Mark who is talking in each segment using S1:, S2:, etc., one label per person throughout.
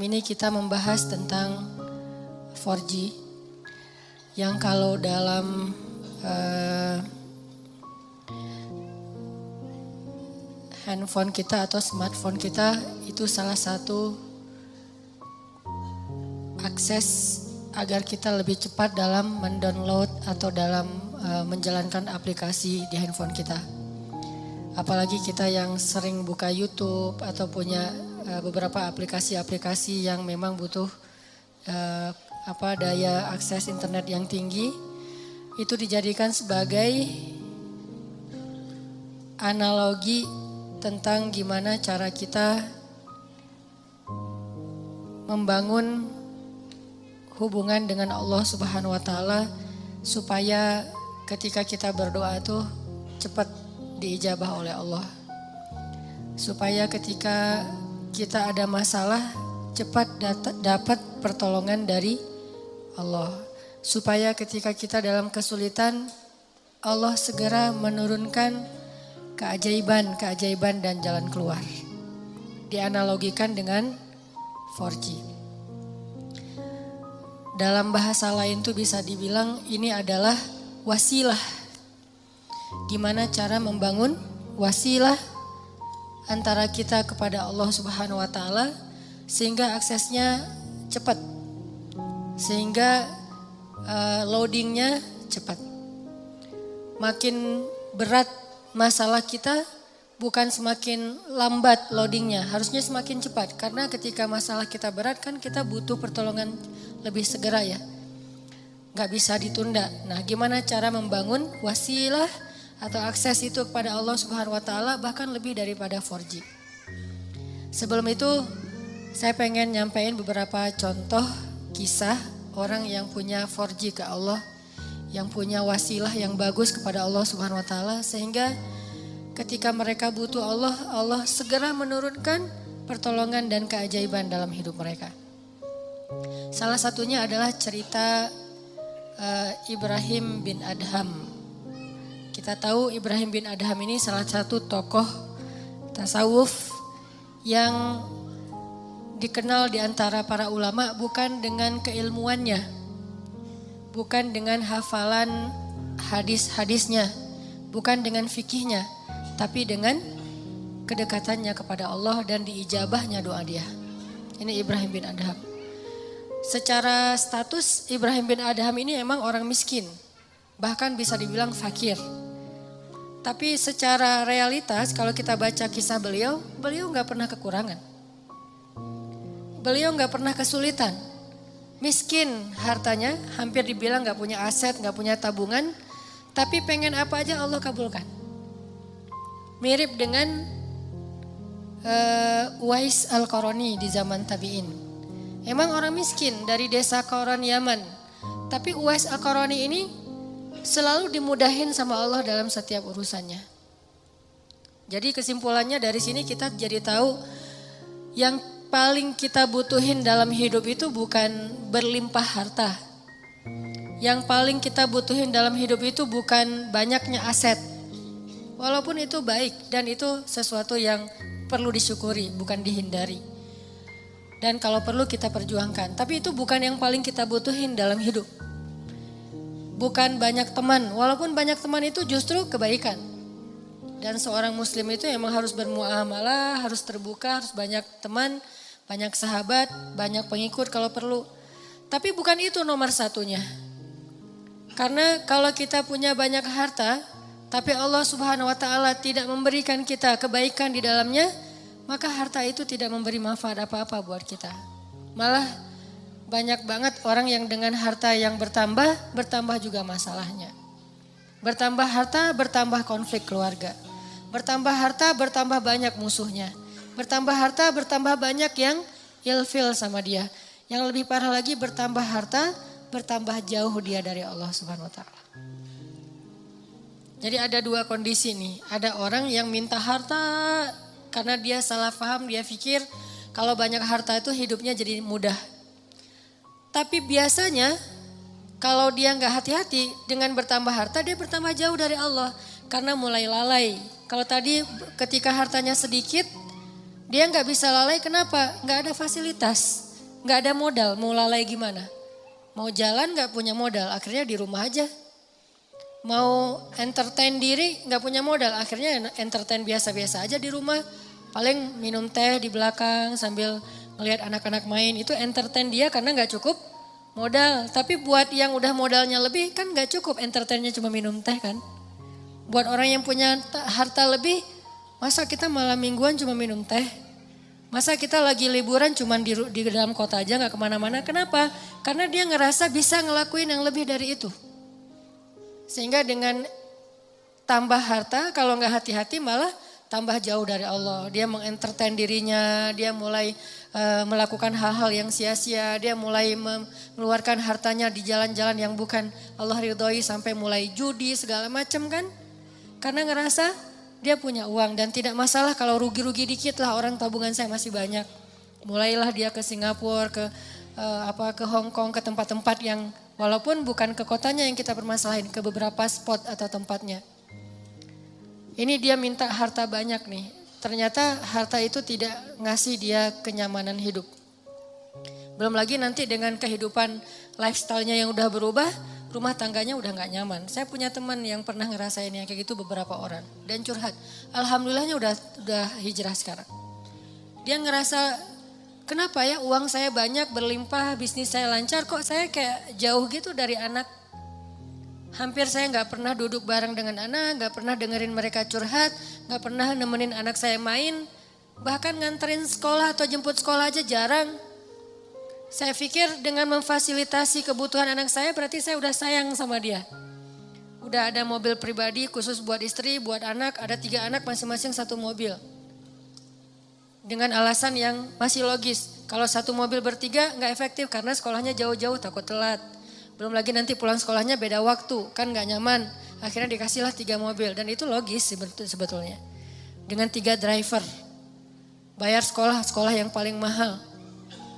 S1: malam ini kita membahas tentang 4G yang kalau dalam handphone kita atau smartphone kita itu salah satu akses agar kita lebih cepat dalam mendownload atau dalam menjalankan aplikasi di handphone kita. Apalagi kita yang sering buka YouTube atau punya beberapa aplikasi-aplikasi yang memang butuh daya akses internet yang tinggi, itu dijadikan sebagai analogi tentang gimana cara kita membangun hubungan dengan Allah Subhanahu wa taala supaya ketika kita berdoa itu cepat diijabah oleh Allah. Supaya ketika kita ada masalah cepat dapat pertolongan dari Allah. Supaya ketika kita dalam kesulitan Allah segera menurunkan keajaiban dan jalan keluar. Dianalogikan dengan 4G. Dalam bahasa lain tuh bisa dibilang ini adalah wasilah. Gimana cara membangun wasilah antara kita kepada Allah Subhanahu wa taala sehingga aksesnya cepat. Sehingga loadingnya cepat. Makin berat masalah kita bukan semakin lambat loadingnya, harusnya semakin cepat. Karena ketika masalah kita berat kan kita butuh pertolongan lebih segera ya. Gak bisa ditunda. Nah gimana cara membangun wasilah atau akses itu kepada Allah Subhanahu wa taala bahkan lebih daripada 4G. Sebelum itu saya pengen nyampein beberapa contoh kisah orang yang punya 4G ke Allah, yang punya wasilah yang bagus kepada Allah Subhanahu wa taala sehingga ketika mereka butuh Allah, Allah segera menurunkan pertolongan dan keajaiban dalam hidup mereka. Salah satunya adalah cerita Ibrahim bin Adham. Kita tahu Ibrahim bin Adham ini salah satu tokoh tasawuf yang dikenal di antara para ulama bukan dengan keilmuannya, bukan dengan hafalan hadis-hadisnya, bukan dengan fikihnya, tapi dengan kedekatannya kepada Allah dan diijabahnya doa dia. Ini Ibrahim bin Adham. Secara status Ibrahim bin Adham ini emang orang miskin, bahkan bisa dibilang fakir. Tapi secara realitas kalau kita baca kisah beliau gak pernah kekurangan. Beliau gak pernah kesulitan. Miskin hartanya, hampir dibilang gak punya aset, gak punya tabungan. Tapi pengen apa aja Allah kabulkan. Mirip dengan Uwais Al-Qarani di zaman tabi'in. Emang orang miskin dari desa Qaran Yaman. Tapi Uwais Al-Qarani ini selalu dimudahin sama Allah dalam setiap urusannya. Jadi kesimpulannya dari sini kita jadi tahu yang paling kita butuhin dalam hidup itu bukan berlimpah harta. Yang paling kita butuhin dalam hidup itu bukan banyaknya aset. Walaupun itu baik dan itu sesuatu yang perlu disyukuri, bukan dihindari. Dan kalau perlu kita perjuangkan. Tapi itu bukan yang paling kita butuhin dalam hidup. Bukan banyak teman, walaupun banyak teman itu justru kebaikan. Dan seorang muslim itu emang harus bermuamalah, harus terbuka, harus banyak teman, banyak sahabat, banyak pengikut kalau perlu. Tapi bukan itu nomor satunya. Karena kalau kita punya banyak harta, tapi Allah Subhanahu wa taala tidak memberikan kita kebaikan di dalamnya, maka harta itu tidak memberi manfaat apa-apa buat kita. Malah banyak banget orang yang dengan harta yang bertambah juga masalahnya. Bertambah harta, bertambah konflik keluarga. Bertambah harta, bertambah banyak musuhnya. Bertambah harta, bertambah banyak yang ilfil sama dia. Yang lebih parah lagi bertambah harta, bertambah jauh dia dari Allah Subhanahu wa taala. Jadi ada dua kondisi nih. Ada orang yang minta harta karena dia salah paham, dia pikir kalau banyak harta itu hidupnya jadi mudah. Tapi biasanya kalau dia nggak hati-hati dengan bertambah harta, dia bertambah jauh dari Allah karena mulai lalai. Kalau tadi ketika hartanya sedikit, dia nggak bisa lalai. Kenapa? Nggak ada fasilitas. Nggak ada modal, mau lalai gimana? Mau jalan nggak punya modal, akhirnya di rumah aja. Mau entertain diri nggak punya modal, akhirnya entertain biasa-biasa aja di rumah. Paling minum teh di belakang sambil ngelihat anak-anak main, itu entertain dia karena nggak cukup modal. Tapi buat yang udah modalnya lebih kan nggak cukup entertainnya cuma minum teh kan. Buat orang yang punya harta lebih, masa kita malam mingguan cuma minum teh? Masa kita lagi liburan cuman di dalam kota aja gak kemana-mana. Kenapa? Karena dia ngerasa bisa ngelakuin yang lebih dari itu. Sehingga dengan tambah harta, kalau gak hati-hati malah tambah jauh dari Allah. Dia mengentertain dirinya, dia mulai melakukan hal-hal yang sia-sia. Dia mulai mengeluarkan hartanya di jalan-jalan yang bukan Allah ridhoi, sampai mulai judi segala macam kan. Karena ngerasa dia punya uang dan tidak masalah kalau rugi-rugi dikit lah, orang tabungan saya masih banyak. Mulailah dia ke Singapura, ke Hong Kong, ke tempat-tempat yang walaupun bukan ke kotanya yang kita permasalahin, ke beberapa spot atau tempatnya. Ini dia minta harta banyak nih. Ternyata harta itu tidak ngasih dia kenyamanan hidup. Belum lagi nanti dengan kehidupan lifestyle-nya yang udah berubah, rumah tangganya udah gak nyaman. Saya punya teman yang pernah ngerasain yang kayak gitu beberapa orang. Dan curhat. Alhamdulillahnya udah hijrah sekarang. Dia ngerasa, kenapa ya uang saya banyak, berlimpah, bisnis saya lancar, kok saya kayak jauh gitu dari anak. Hampir saya gak pernah duduk bareng dengan anak, gak pernah dengerin mereka curhat, gak pernah nemenin anak saya main. Bahkan nganterin sekolah atau jemput sekolah aja jarang. Saya pikir dengan memfasilitasi kebutuhan anak saya berarti saya udah sayang sama dia. Udah ada mobil pribadi khusus buat istri, buat anak, ada 3 anak masing-masing 1 mobil. Dengan alasan yang masih logis. Kalau 1 mobil bertiga nggak efektif karena sekolahnya jauh-jauh takut telat. Belum lagi nanti pulang sekolahnya beda waktu, kan nggak nyaman. Akhirnya dikasihlah 3 mobil dan itu logis sebetulnya. Dengan 3 driver. Bayar sekolah yang paling mahal.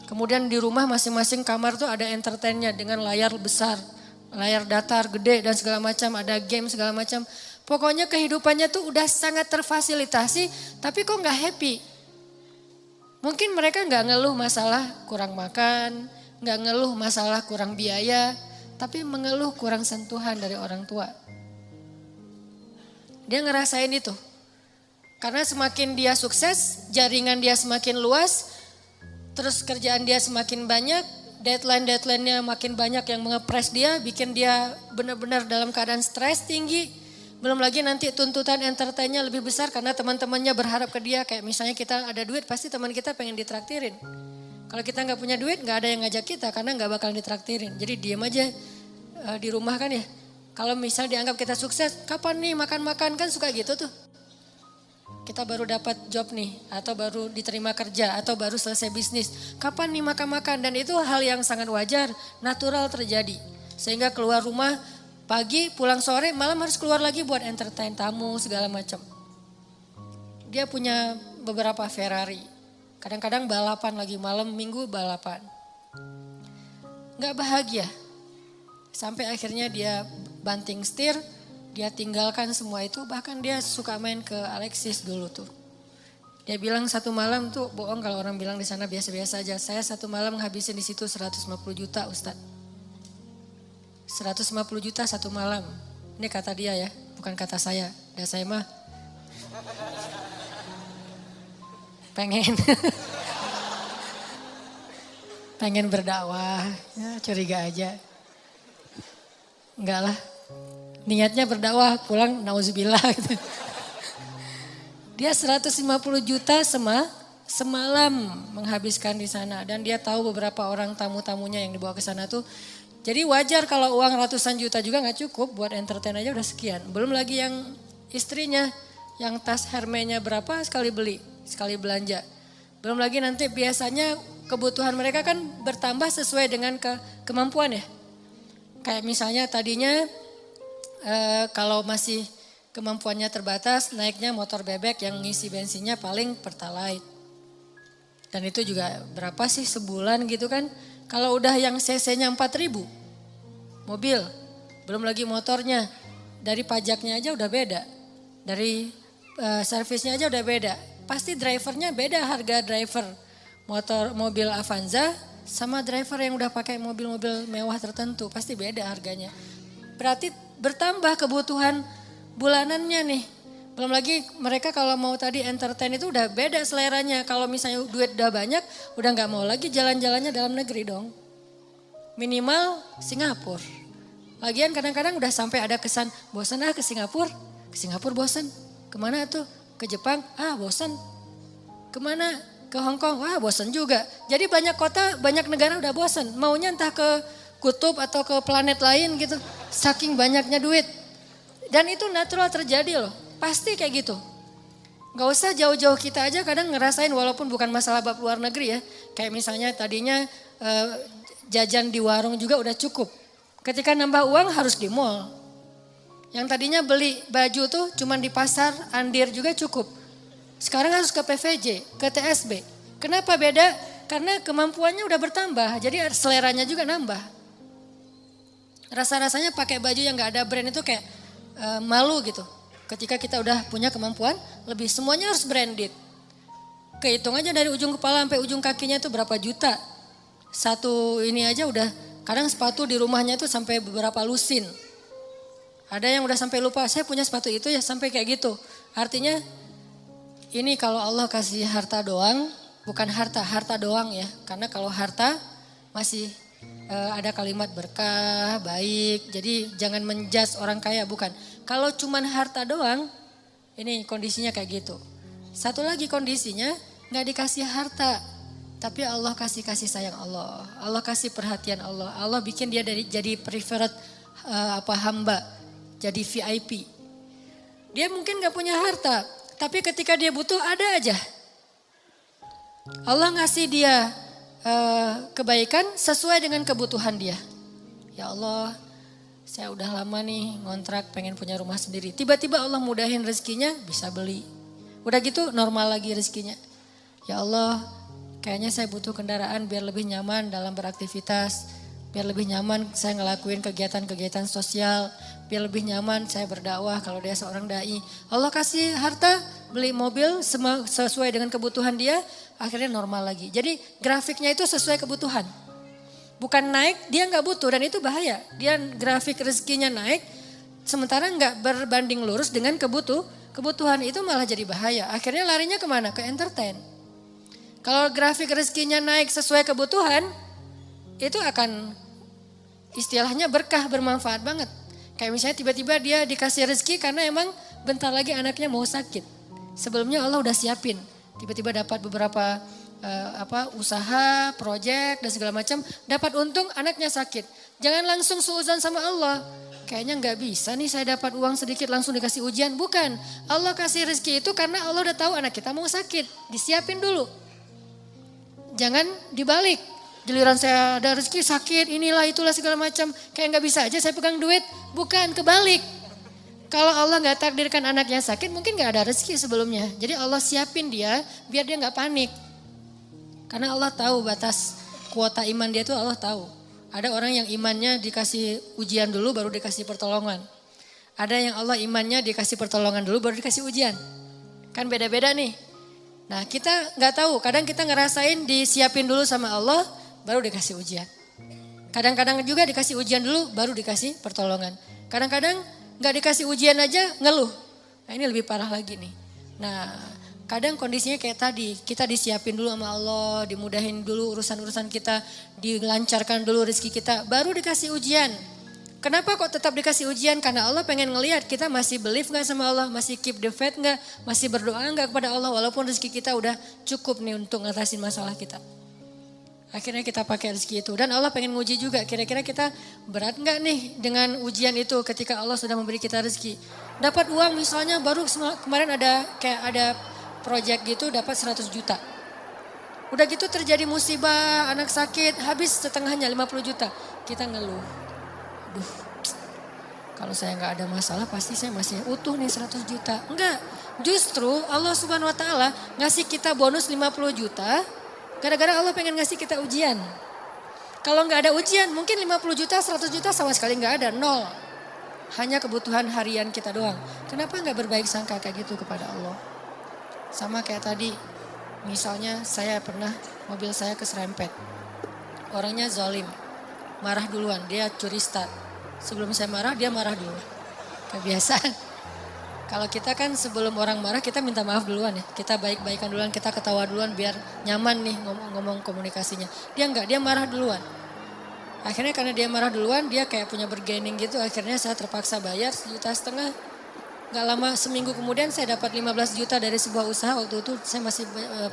S1: Kemudian di rumah masing-masing kamar tuh ada entertainnya dengan layar besar, layar datar, gede dan segala macam, ada game segala macam. Pokoknya kehidupannya tuh udah sangat terfasilitasi, tapi kok nggak happy. Mungkin mereka nggak ngeluh masalah kurang makan, nggak ngeluh masalah kurang biaya, tapi mengeluh kurang sentuhan dari orang tua. Dia ngerasain itu. Karena semakin dia sukses, jaringan dia semakin luas, terus kerjaan dia semakin banyak, deadline-nya makin banyak yang mengepres dia, bikin dia benar-benar dalam keadaan stres tinggi. Belum lagi nanti tuntutan entertainnya lebih besar karena teman-temannya berharap ke dia. Kayak misalnya kita ada duit, pasti teman kita pengen ditraktirin. Kalau kita nggak punya duit, nggak ada yang ngajak kita karena nggak bakalan ditraktirin. Jadi diam aja di rumah kan ya. Kalau misalnya dianggap kita sukses, kapan nih makan-makan, kan suka gitu tuh. Kita baru dapat job nih, atau baru diterima kerja, atau baru selesai bisnis. Kapan nih makan-makan? Dan itu hal yang sangat wajar, natural terjadi. Sehingga keluar rumah pagi, pulang sore, malam harus keluar lagi buat entertain tamu segala macam. Dia punya beberapa Ferrari. Kadang-kadang balapan lagi, malam minggu balapan. Gak bahagia. Sampai akhirnya dia banting setir. Dia tinggalkan semua itu, bahkan dia suka main ke Alexis dulu tuh. Dia bilang satu malam tuh, bohong kalau orang bilang di sana biasa-biasa aja. Saya satu malam ngabisin di situ 150 juta Ustadz. 150 juta satu malam. Ini kata dia ya, bukan kata saya. Dan saya mah pengen pengen berdakwah, ya, curiga aja. Enggak lah. Niatnya berdakwah, pulang nauzubillah gitu. Dia 150 juta semalam menghabiskan di sana. Dan dia tahu beberapa orang tamu-tamunya yang dibawa ke sana tuh. Jadi wajar kalau uang ratusan juta juga gak cukup, buat entertain aja udah sekian. Belum lagi yang istrinya, yang tas Hermès-nya berapa sekali beli, sekali belanja. Belum lagi nanti biasanya kebutuhan mereka kan bertambah sesuai dengan kemampuan ya. Kayak misalnya tadinya kalau masih kemampuannya terbatas, naiknya motor bebek yang ngisi bensinnya paling Pertalite. Dan itu juga berapa sih sebulan gitu kan. Kalau udah yang cc-nya 4.000 mobil, belum lagi motornya, dari pajaknya aja udah beda. Dari servisnya aja udah beda. Pasti drivernya beda, harga driver mobil Avanza sama driver yang udah pakai mobil-mobil mewah tertentu, pasti beda harganya. Berarti bertambah kebutuhan bulanannya nih. Belum lagi mereka kalau mau tadi entertain itu udah beda seleranya. Kalau misalnya duit udah banyak, udah gak mau lagi jalan-jalannya dalam negeri dong. Minimal Singapura. Lagian kadang-kadang udah sampai ada kesan, bosan ke Singapura. Ke Singapura bosan. Kemana tuh? Ke Jepang, bosan. Kemana? Ke Hong Kong, bosan juga. Jadi banyak kota, banyak negara udah bosan. Maunya entah ke kutub atau ke planet lain gitu. Saking banyaknya duit. Dan itu natural terjadi loh. Pasti kayak gitu. Gak usah jauh-jauh kita aja kadang ngerasain walaupun bukan masalah bab luar negeri ya. Kayak misalnya tadinya jajan di warung juga udah cukup. Ketika nambah uang harus di mall. Yang tadinya beli baju tuh cuman di pasar, Andir juga cukup. Sekarang harus ke PVJ, ke TSB. Kenapa beda? Karena kemampuannya udah bertambah, jadi seleranya juga nambah. Rasa-rasanya pakai baju yang gak ada brand itu kayak malu gitu. Ketika kita udah punya kemampuan, lebih semuanya harus branded. Kehitung aja dari ujung kepala sampai ujung kakinya itu berapa juta. Satu ini aja udah, kadang sepatu di rumahnya itu sampai beberapa lusin. Ada yang udah sampai lupa, saya punya sepatu itu ya sampai kayak gitu. Artinya ini kalau Allah kasih harta doang, bukan harta doang ya. Karena kalau harta masih ada kalimat berkah, baik. Jadi jangan menjudge orang kaya, bukan. Kalau cuman harta doang, ini kondisinya kayak gitu. Satu lagi kondisinya gak dikasih harta. Tapi Allah kasih sayang Allah. Allah kasih perhatian Allah. Allah bikin dia jadi preferred hamba. Jadi VIP. Dia mungkin gak punya harta. Tapi ketika dia butuh ada aja. Allah ngasih dia kebaikan sesuai dengan kebutuhan dia. Ya Allah, saya udah lama nih ngontrak pengen punya rumah sendiri. Tiba-tiba Allah mudahin rezekinya bisa beli. Udah gitu normal lagi rezekinya. Ya Allah, kayaknya saya butuh kendaraan biar lebih nyaman dalam beraktivitas. Biar lebih nyaman saya ngelakuin kegiatan-kegiatan sosial. Biar lebih nyaman saya berdakwah kalau dia seorang dai. Allah kasih harta, beli mobil sesuai dengan kebutuhan dia, akhirnya normal lagi. Jadi grafiknya itu sesuai kebutuhan. Bukan naik, dia nggak butuh dan itu bahaya. Dia grafik rezekinya naik, sementara nggak berbanding lurus dengan kebutuhan itu malah jadi bahaya. Akhirnya larinya kemana? Ke entertain. Kalau grafik rezekinya naik sesuai kebutuhan, itu akan istilahnya berkah, bermanfaat banget. Kayak misalnya tiba-tiba dia dikasih rezeki karena emang bentar lagi anaknya mau sakit. Sebelumnya Allah udah siapin. Tiba-tiba dapat beberapa usaha, proyek dan segala macam. Dapat untung anaknya sakit. Jangan langsung suudzon sama Allah. Kayaknya nggak bisa nih saya dapat uang sedikit langsung dikasih ujian. Bukan. Allah kasih rezeki itu karena Allah udah tahu anak kita mau sakit. Disiapin dulu. Jangan dibalik. Giliran saya ada rezeki sakit, inilah itulah segala macam. Kayak gak bisa aja saya pegang duit. Bukan, kebalik. Kalau Allah gak takdirkan anaknya sakit, mungkin gak ada rezeki sebelumnya. Jadi Allah siapin dia, biar dia gak panik. Karena Allah tahu batas kuota iman dia tuh Allah tahu. Ada orang yang imannya dikasih ujian dulu, baru dikasih pertolongan. Ada yang Allah imannya dikasih pertolongan dulu, baru dikasih ujian. Kan beda-beda nih. Nah kita gak tahu, kadang kita ngerasain disiapin dulu sama Allah, baru dikasih ujian. Kadang-kadang juga dikasih ujian dulu baru dikasih pertolongan. Kadang-kadang gak dikasih ujian aja ngeluh. Nah ini lebih parah lagi nih. Nah kadang kondisinya kayak tadi. Kita disiapin dulu sama Allah. Dimudahin dulu urusan-urusan kita. Dilancarkan dulu rezeki kita. Baru dikasih ujian. Kenapa kok tetap dikasih ujian? Karena Allah pengen ngelihat kita masih believe gak sama Allah. Masih keep the faith gak? Masih berdoa gak kepada Allah. Walaupun rezeki kita udah cukup nih untuk ngatasin masalah kita. Akhirnya kita pakai rezeki itu. Dan Allah pengen nguji juga. Kira-kira kita berat gak nih dengan ujian itu ketika Allah sudah memberi kita rezeki. Dapat uang misalnya baru kemarin ada project gitu dapat 100 juta. Udah gitu terjadi musibah, anak sakit, habis setengahnya 50 juta. Kita ngeluh. Duh, kalau saya gak ada masalah pasti saya masih utuh nih 100 juta. Enggak, justru Allah Subhanahu Wa Taala ngasih kita bonus 50 juta. Gara-gara Allah pengen ngasih kita ujian. Kalau nggak ada ujian mungkin 50 juta, 100 juta sama sekali nggak ada, nol. Hanya kebutuhan harian kita doang. Kenapa nggak berbaik sangka kayak gitu kepada Allah? Sama kayak tadi, misalnya saya pernah mobil saya keserempet. orangnya zalim, marah duluan, dia curi start. Sebelum saya marah, dia marah dulu. Kebiasaan. Kalau kita kan sebelum orang marah kita minta maaf duluan ya. Kita baik-baikan duluan, kita ketawa duluan biar nyaman nih ngomong komunikasinya. Dia enggak, dia marah duluan. Akhirnya karena dia marah duluan, dia kayak punya bergaining gitu. Akhirnya saya terpaksa bayar 1,5 juta. Gak lama, seminggu kemudian saya dapat 15 juta dari sebuah usaha. Waktu itu saya masih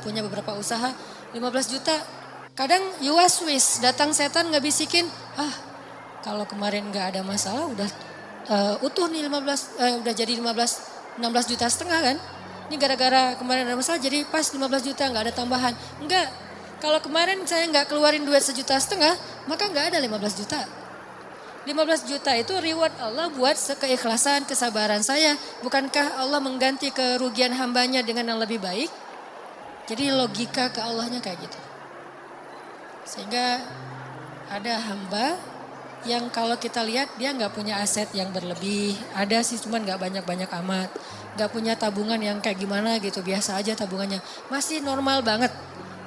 S1: punya beberapa usaha. 15 juta. Kadang you was wish, datang setan ngebisikin, kalau kemarin gak ada masalah udah utuh nih 16 juta setengah kan. Ini gara-gara kemarin ada masalah jadi pas 15 juta gak ada tambahan. Enggak, kalau kemarin saya gak keluarin duit 1,5 juta, maka gak ada 15 juta. 15 juta itu reward Allah buat keikhlasan, kesabaran saya. Bukankah Allah mengganti kerugian hambanya dengan yang lebih baik? Jadi logika ke Allahnya kayak gitu. Sehingga ada hamba yang kalau kita lihat dia nggak punya aset yang berlebih. Ada sih cuman nggak banyak-banyak amat. Nggak punya tabungan yang kayak gimana gitu, biasa aja tabungannya. Masih normal banget,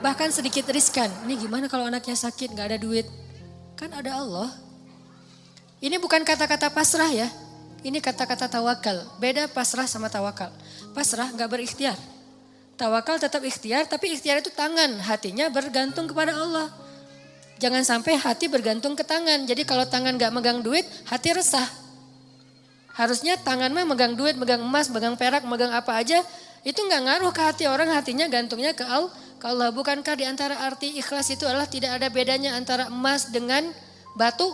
S1: bahkan sedikit riskan. Ini gimana kalau anaknya sakit nggak ada duit? Kan ada Allah. Ini bukan kata-kata pasrah ya, ini kata-kata tawakal. Beda pasrah sama tawakal. Pasrah nggak berikhtiar. Tawakal tetap ikhtiar, tapi ikhtiar itu tangan, hatinya bergantung kepada Allah. Jangan sampai hati bergantung ke tangan. Jadi kalau tangan gak megang duit, hati resah. Harusnya tangan mah megang duit, megang emas, megang perak, megang apa aja. Itu gak ngaruh ke hati orang, hatinya gantungnya ke Allah. Bukankah di antara arti ikhlas itu adalah tidak ada bedanya antara emas dengan batu?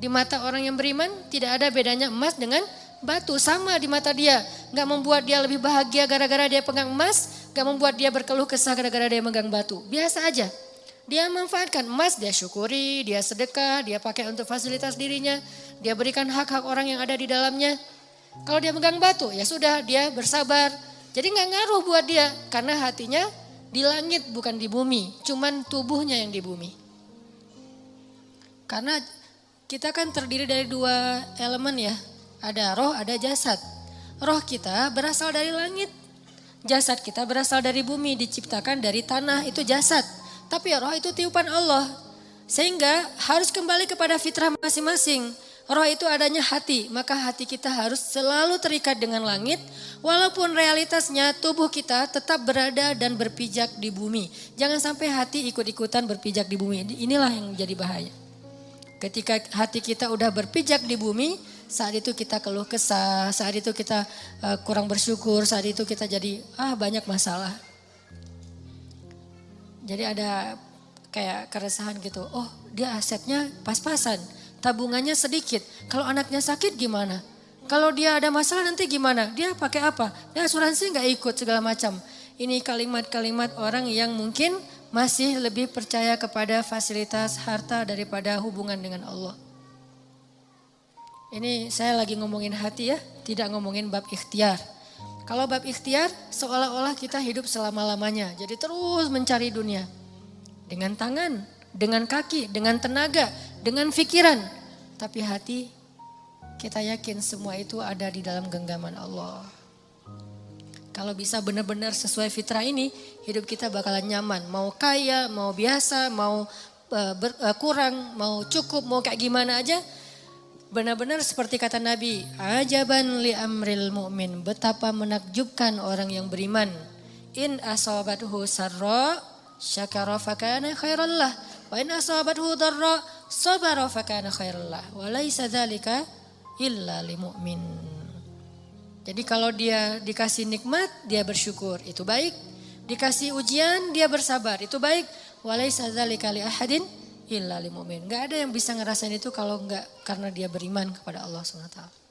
S1: Di mata orang yang beriman tidak ada bedanya emas dengan batu. Sama di mata dia. Gak membuat dia lebih bahagia gara-gara dia pegang emas. Gak membuat dia berkeluh kesah gara-gara dia megang batu. Biasa aja. Dia manfaatkan emas, dia syukuri, dia sedekah, dia pakai untuk fasilitas dirinya. Dia berikan hak-hak orang yang ada di dalamnya. Kalau dia megang batu, ya sudah dia bersabar. Jadi gak ngaruh buat dia. Karena hatinya di langit bukan di bumi. Cuman tubuhnya yang di bumi. Karena kita kan terdiri dari 2 elemen ya. Ada roh, ada jasad. Roh kita berasal dari langit. Jasad kita berasal dari bumi, diciptakan dari tanah, itu jasad. Tapi roh itu tiupan Allah. Sehingga harus kembali kepada fitrah masing-masing. Roh itu adanya hati, maka hati kita harus selalu terikat dengan langit. Walaupun realitasnya tubuh kita tetap berada dan berpijak di bumi. Jangan sampai hati ikut-ikutan berpijak di bumi. Inilah yang jadi bahaya. Ketika hati kita udah berpijak di bumi, saat itu kita keluh kesah, saat itu kita kurang bersyukur, saat itu kita jadi banyak masalah. Jadi ada kayak keresahan gitu, dia asetnya pas-pasan, tabungannya sedikit. Kalau anaknya sakit gimana? Kalau dia ada masalah nanti gimana? Dia pakai apa? Dia asuransi nggak ikut segala macam. Ini kalimat-kalimat orang yang mungkin masih lebih percaya kepada fasilitas harta daripada hubungan dengan Allah. Ini saya lagi ngomongin hati ya, tidak ngomongin bab ikhtiar. Kalau bab ikhtiar seolah-olah kita hidup selama-lamanya. Jadi terus mencari dunia. Dengan tangan, dengan kaki, dengan tenaga, dengan pikiran. Tapi hati kita yakin semua itu ada di dalam genggaman Allah. Kalau bisa benar-benar sesuai fitrah ini, hidup kita bakalan nyaman. Mau kaya, mau biasa, mau kurang, mau cukup, mau kayak gimana aja. Benar-benar seperti kata Nabi, ajaban li amril mu'min, betapa menakjubkan orang yang beriman. In asabathu sarra syakara fakana khairallah, wa in asabathu darra sabara fakana khairallah, wa laisa dzalika illa lil mu'min. Jadi kalau dia dikasih nikmat, dia bersyukur, itu baik. Dikasih ujian, dia bersabar, itu baik. Wa laisa dzalika li ahadin illa lil mu'min. Enggak ada yang bisa ngerasain itu kalau enggak karena dia beriman kepada Allah SWT.